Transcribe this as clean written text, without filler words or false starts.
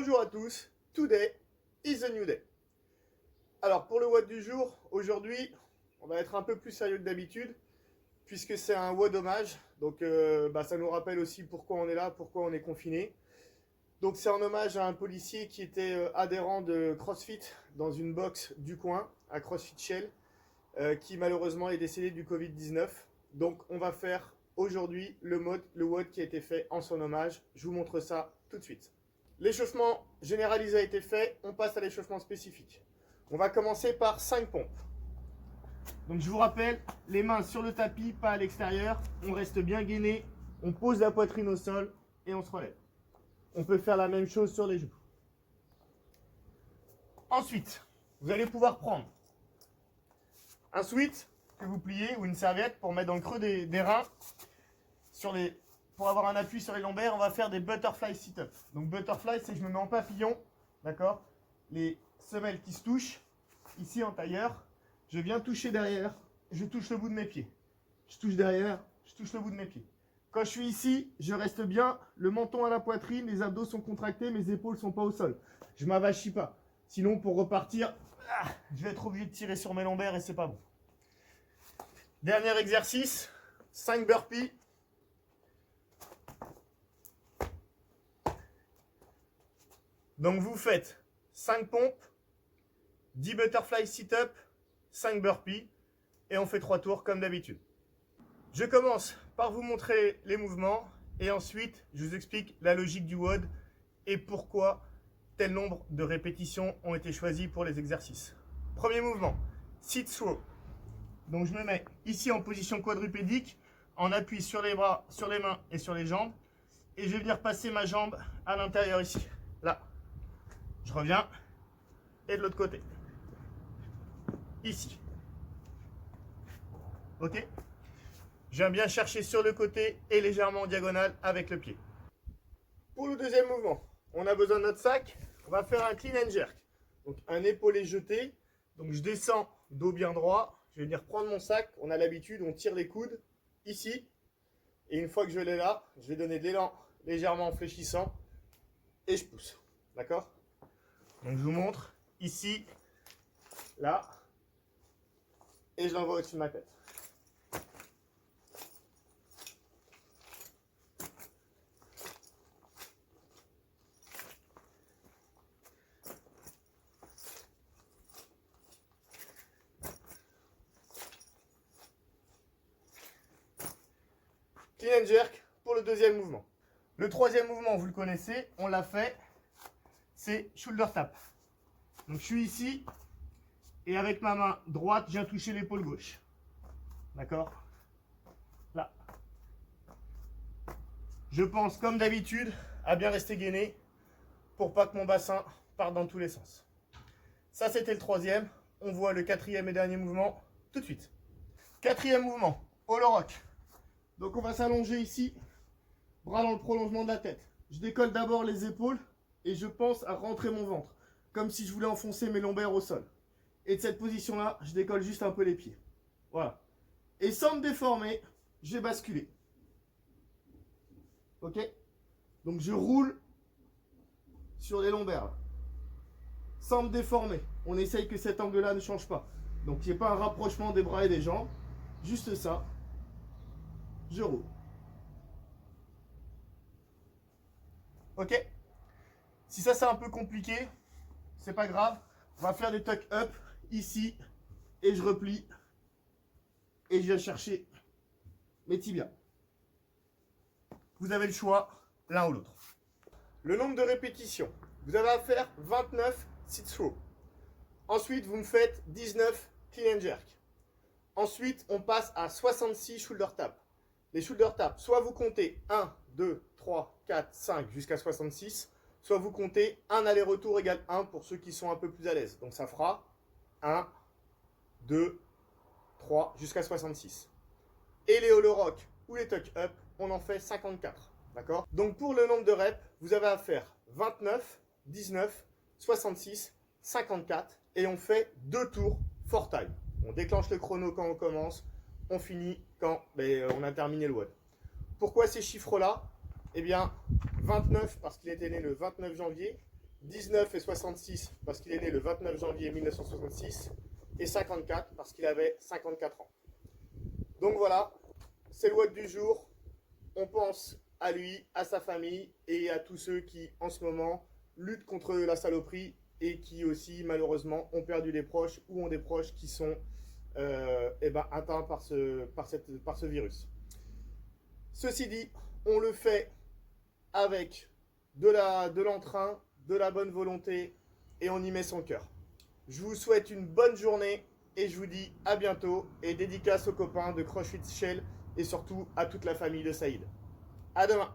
Bonjour à tous, today is a new day. Alors pour le WOD du jour, aujourd'hui on va être un peu plus sérieux que d'habitude puisque c'est un WOD hommage, donc ça nous rappelle aussi pourquoi on est là, pourquoi on est confiné. Donc c'est en hommage à un policier qui était adhérent de CrossFit dans une box du coin, à CrossFit Shell, qui malheureusement est décédé du Covid-19. Donc on va faire aujourd'hui le WOD qui a été fait en son hommage. Je vous montre ça tout de suite. L'échauffement généralisé a été fait, on passe à l'échauffement spécifique. On va commencer par 5 pompes. Donc je vous rappelle, les mains sur le tapis, pas à l'extérieur. On reste bien gainé, on pose la poitrine au sol et on se relève. On peut faire la même chose sur les genoux. Ensuite, vous allez pouvoir prendre un sweat que vous pliez ou une serviette pour mettre dans le creux des reins. Pour avoir un appui sur les lombaires, on va faire des butterfly sit-up. Donc butterfly, c'est que je me mets en papillon, d'accord? Les semelles qui se touchent, ici en tailleur. Je viens toucher derrière, je touche le bout de mes pieds. Je touche derrière, je touche le bout de mes pieds. Quand je suis ici, je reste bien, le menton à la poitrine, les abdos sont contractés, mes épaules ne sont pas au sol. Je ne m'avachis pas. Sinon, pour repartir, je vais être obligé de tirer sur mes lombaires et c'est pas bon. Dernier exercice, 5 burpees. Donc vous faites 5 pompes, 10 butterfly sit-up, 5 burpees et on fait 3 tours comme d'habitude. Je commence par vous montrer les mouvements et ensuite je vous explique la logique du WOD et pourquoi tel nombre de répétitions ont été choisis pour les exercices. Premier mouvement, sit throw. Donc je me mets ici en position quadrupédique, en appui sur les bras, sur les mains et sur les jambes et je vais venir passer ma jambe à l'intérieur ici, là. Je reviens et de l'autre côté, ici. Ok? Je viens bien chercher sur le côté et légèrement en diagonale avec le pied. Pour le deuxième mouvement, on a besoin de notre sac. On va faire un clean and jerk. Donc un épaulé jeté. Donc je descends dos bien droit. Je vais venir prendre mon sac. On a l'habitude, on tire les coudes ici. Et une fois que je l'ai là, je vais donner de l'élan légèrement en fléchissant. Et je pousse. D'accord? Donc je vous montre ici, là. Et je l'envoie au-dessus de ma tête. Clean and jerk pour le deuxième mouvement. Le troisième mouvement, vous le connaissez, on l'a fait, c'est shoulder tap. Donc je suis ici et avec ma main droite, je viens toucher l'épaule gauche. D'accord? Là. Je pense comme d'habitude à bien rester gainé pour pas que mon bassin parte dans tous les sens. Ça c'était le troisième. On voit le quatrième et dernier mouvement tout de suite. Quatrième mouvement, holo rock. Donc on va s'allonger ici, bras dans le prolongement de la tête. Je décolle d'abord les épaules et je pense à rentrer mon ventre, comme si je voulais enfoncer mes lombaires au sol. Et de cette position-là, je décolle juste un peu les pieds. Voilà. Et sans me déformer, je vais basculer. Ok? Donc je roule sur les lombaires, là. Sans me déformer. On essaye que cet angle-là ne change pas. Donc il n'y ait pas un rapprochement des bras et des jambes. Juste ça. Je roule. Ok? Si ça c'est un peu compliqué, c'est pas grave. On va faire des tuck up ici et je replie et je viens chercher mes tibias. Vous avez le choix l'un ou l'autre. Le nombre de répétitions. Vous avez à faire 29 sit throw. Ensuite, vous me faites 19 clean and jerk. Ensuite, on passe à 66 shoulder tap. Les shoulder tap, soit vous comptez 1, 2, 3, 4, 5 jusqu'à 66, soit vous comptez un aller-retour égale 1 pour ceux qui sont un peu plus à l'aise. Donc ça fera 1, 2, 3 jusqu'à 66. Et les holo rock ou les tuck up, on en fait 54. D'accord? Donc pour le nombre de reps, vous avez à faire 29, 19, 66, 54 et on fait 2 tours for time. On déclenche le chrono quand on commence, on finit quand on a terminé le WOD. Pourquoi ces chiffres-là? Eh bien, 29 parce qu'il était né le 29 janvier, 19 et 66 parce qu'il est né le 29 janvier 1966 et 54 parce qu'il avait 54 ans. Donc voilà, c'est le WOD du jour. On pense à lui, à sa famille et à tous ceux qui en ce moment luttent contre la saloperie et qui aussi malheureusement ont perdu des proches ou ont des proches qui sont atteints par ce virus. Ceci dit, on le fait avec de l'entrain, de la bonne volonté et on y met son cœur. Je vous souhaite une bonne journée et je vous dis à bientôt et dédicace aux copains de CrossFit Shell et surtout à toute la famille de Saïd. À demain.